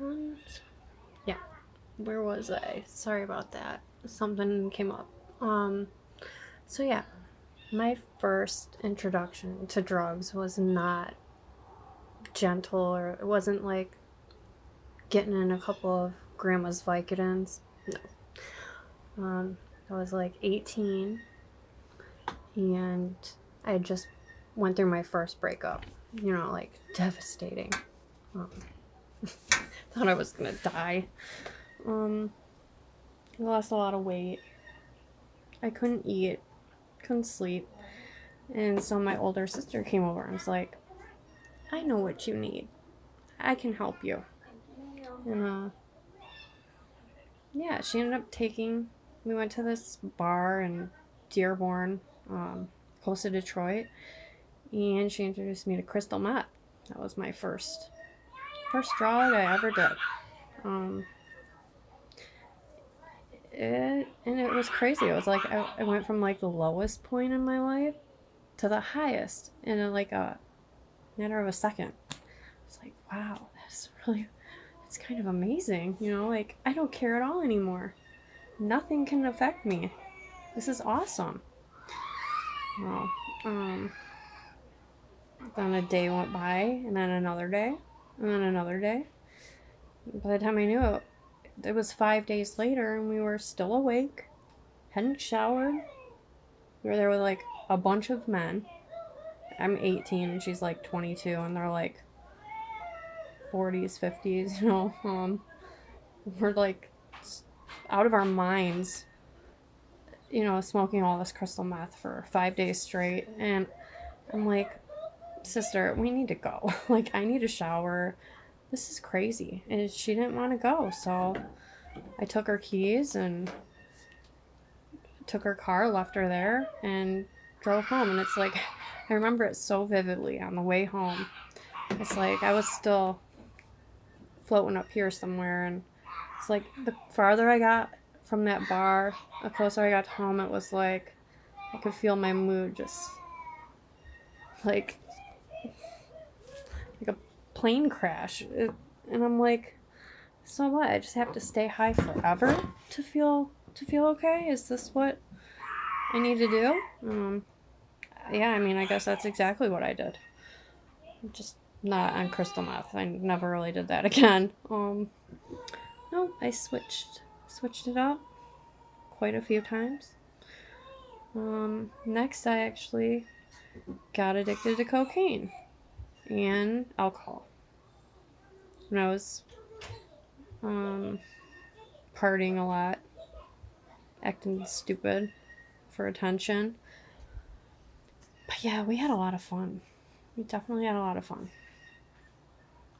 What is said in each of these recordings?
And yeah, where was I? Sorry about that. Something came up. So yeah, my first introduction to drugs was not gentle, or it wasn't like getting in a couple of grandma's Vicodins. No. I was like 18, and I just went through my first breakup. You know, like devastating. Thought I was gonna die. I lost a lot of weight. I couldn't eat, couldn't sleep. And so my older sister came over and was like, I know what you need. I can help you. And yeah, she ended up we went to this bar in Dearborn, close to Detroit, and she introduced me to crystal meth. That was my first drug I ever did. It was crazy. It was like I went from like the lowest point in my life to the highest in like a matter of a second. It's like, wow, it's kind of amazing, you know, like I don't care at all anymore. Nothing can affect me. This is awesome. Well, then a day went by, and then another day, and then another day. By the time I knew it, it was 5 days later, and we were still awake, hadn't showered. We were there with like a bunch of men. I'm 18 and she's like 22, and they're like 40s, 50s, you know. We're like out of our minds, you know, smoking all this crystal meth for 5 days straight. And I'm like, sister, we need to go. Like, I need a shower. This is crazy. And she didn't want to go, so I took her keys and took her car, left her there, and drove home. And it's like, I remember it so vividly on the way home. It's like I was still floating up here somewhere, and it's like the farther I got from that bar, the closer I got home, it was like I could feel my mood just like a plane crash. And I'm like, so what? I just have to stay high forever to feel okay? Is this what I need to do? Yeah, I mean, I guess that's exactly what I did. Just not on crystal meth. I never really did that again. No, I switched it up quite a few times. Next, I actually got addicted to cocaine and alcohol. When I was partying a lot, acting stupid for attention. But yeah, we had a lot of fun. We definitely had a lot of fun.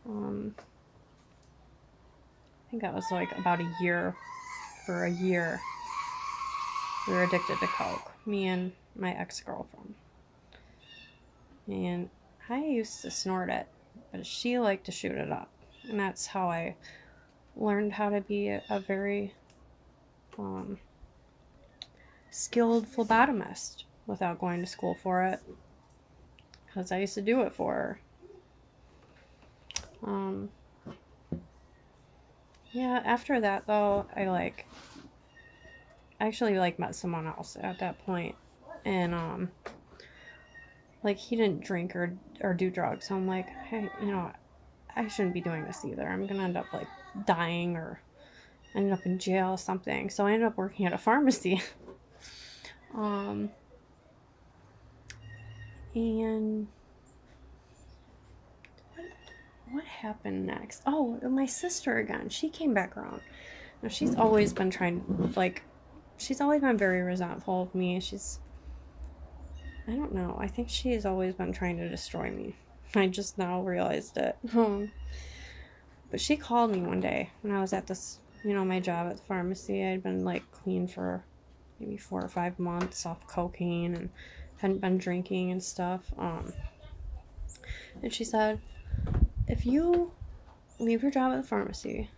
I think that was like about a year. For a year, we were addicted to coke, me and my ex-girlfriend. And I used to snort it, but she liked to shoot it up. And that's how I learned how to be a very skilled phlebotomist without going to school for it, because I used to do it for her. Yeah, after that though, I actually met someone else at that point, and like he didn't drink or do drugs, so I'm like, hey, you know, I shouldn't be doing this either. I'm gonna end up like dying or end up in jail or something. So I ended up working at a pharmacy. And what happened next? Oh, my sister again. She came back around. Now, she's always been she's always been very resentful of me. I don't know. I think she's always been trying to destroy me. I just now realized it. But she called me one day when I was at this, you know, my job at the pharmacy. I'd been like clean for maybe 4 or 5 months off cocaine and hadn't been drinking and stuff. And she said, if you leave your job at the pharmacy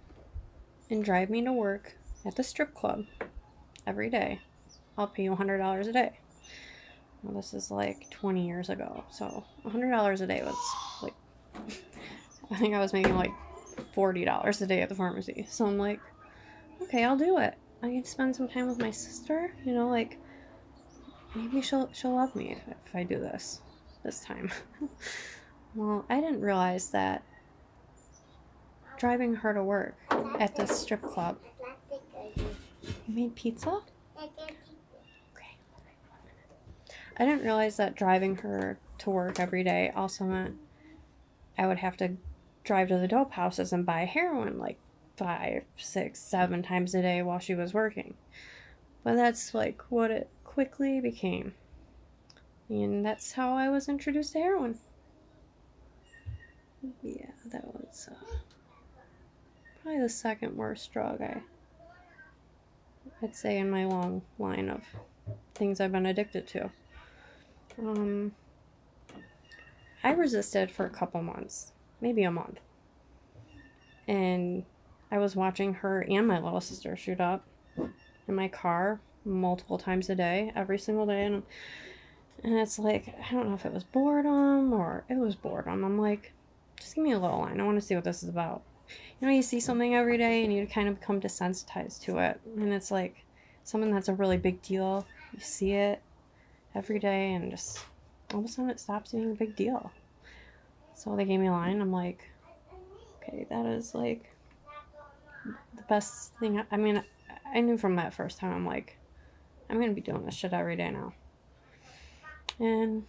and drive me to work at the strip club every day, I'll pay you $100 a day. Well, this is like 20 years ago, so $100 a day was like, I think I was making like $40 a day at the pharmacy. So I'm like, okay, I'll do it. I can spend some time with my sister, you know, like maybe she'll love me if I do this time. Well, I didn't realize that driving her to work at the strip club. You made pizza? Okay. I didn't realize that driving her to work every day also meant I would have to drive to the dope houses and buy heroin like 5, 6, 7 times a day while she was working. But that's like what it quickly became. And that's how I was introduced to heroin. Yeah, that was probably the second worst drug I'd say in my long line of things I've been addicted to. I resisted for a couple months, maybe a month. And I was watching her and my little sister shoot up in my car multiple times a day, every single day. And it's like, I don't know if it was boredom or it was boredom. I'm like, just give me a little line. I want to see what this is about. You know, you see something every day and you kind of become desensitized to it. And it's like something that's a really big deal. You see it every day and just all of a sudden it stops being a big deal. So they gave me a line. I'm like, okay, that is like the best thing. I mean, I knew from that first time, I'm like, I'm going to be doing this shit every day now. And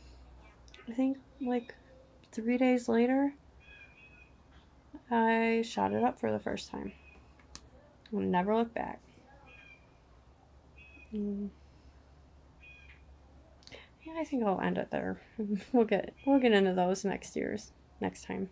I think like 3 days later, I shot it up for the first time. I never looked back. Yeah, I think I'll end it there. We'll get into those next time.